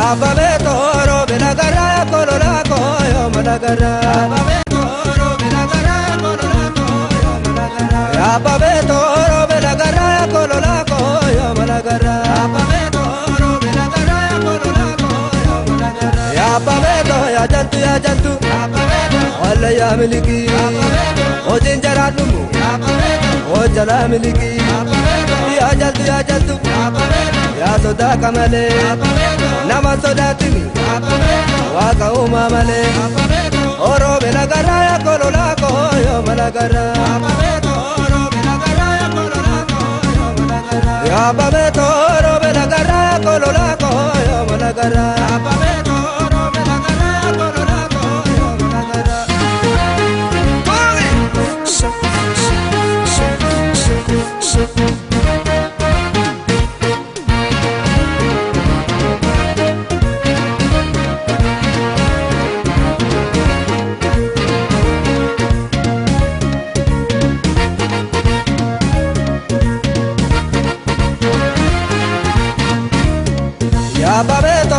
Ababe toro belagara kolola koyo malagara. Ababe toro belagara kolola koyo malagara. Ababe toro belagara kolola koyo malagara. Ababe toro belagara kolola koyo malagara. Ababe to ya jantu. Ababe to walla ya miliki. Ababe to ojin jaradumu. Ababe to ojala miliki. Ababe to ya jantu. Ababe to ya soda kamale. Ababe to nama soda timi. Ababe to waka uma male. Ababe to oro belagara ya kolola koyo malagara. Ababe to oro belagara ya kolola koyo malagara. Ababe to oro belagara ya kolola koyo malagara. Ababe to oro belagara ya kolola koyo malagara. Ababe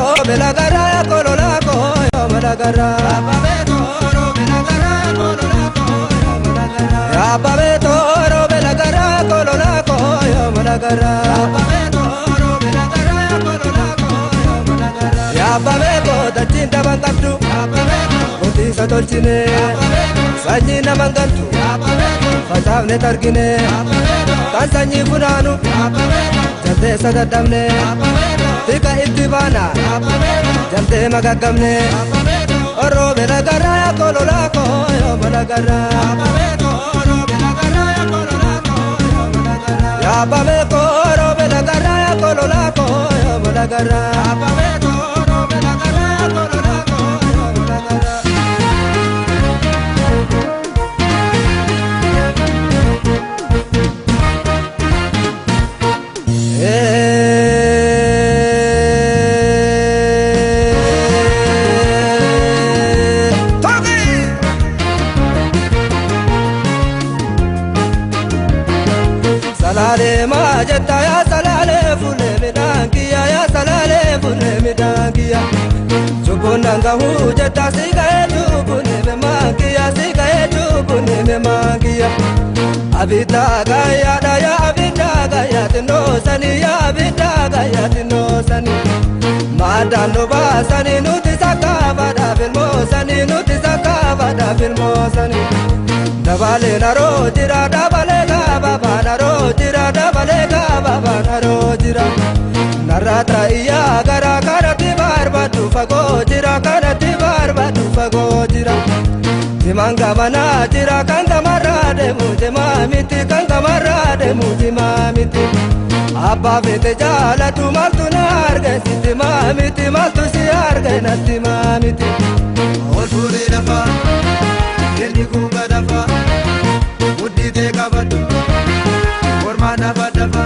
to belagara ya kolola koyo malagara. Ababe to oro belagara ya kolola koyo malagara. Ababe to oro belagara ya kolola koyo malagara. Ababe to oro belagara ya kolola koyo malagara. Ababe ko dachinta bangabdu. Ababe to oti satolchine. Ababe to sanyi namangantu. Ababe to fatavne targine. Ababe to tansanyi funanu. Ababe to jante sadadamne. Ababe tika itibana jante magagamne oro belagara ya kolola koyo malagara. Ababe to oro belagara ya kolola koyo malagara. Ababe ko oro belagara ya kolola koyo malagara. Ababe to oro belagara ya kolola koyo malagara. Salale majeta ya salale fule midangia ya salale fule midangia. Chubunanga hujeta siga etu fule memangia siga etu fule memangia. Abita gaya daya abita gaya tino sani ya abita gaya tino sani. Madano basani nuti sakaba da filmo sani nuti sakaba da filmo sani. Dabale naro jira dabale baba naro jira dabale baba naro jira. Naratra iya gara karati barba tu fago jira karati barba tu fago jira. Jimanga mana jira kanga marade mujhe mamiti kanga marade mujhe mamiti. Abba vete jala tu maltu narge siti mamiti maltu siarge nati mamiti. Olfuri dafa yerni kuga dafa uddi te kabadu orma dafa dafa.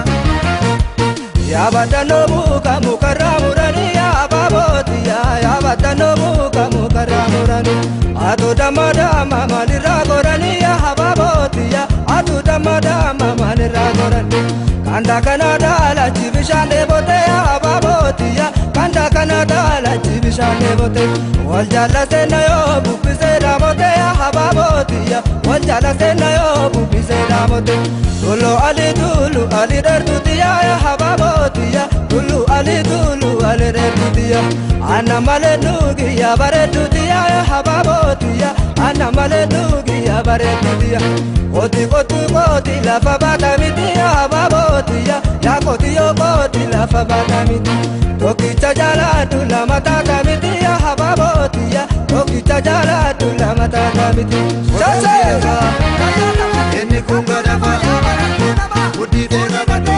Ya badano muka mukarramurani ya baboti ya badano muka mukarramurani. Atu damada mama niragorani ya baboti ya atu damada mama niragorani. Kanda kanada la chibishane bote ya baboti ya kanda kanada la chibishane bote. Waljala sena yo bupise ramote ya baboti ya waljala sena yo bupise ramote. Tulu ali dertutia ya baboti ya tulu ali dertutia. Ana male nugi ya baretutia ya baboti ya ana male nugi ya baretutia. Oti koti la fabata miti ya baboti ya koti yo koti la fabata miti. Toki chajala tu la matata miti ya baboti ya toki chajala tu la matata miti. Chacha eni kunga dafa uddi te kabadu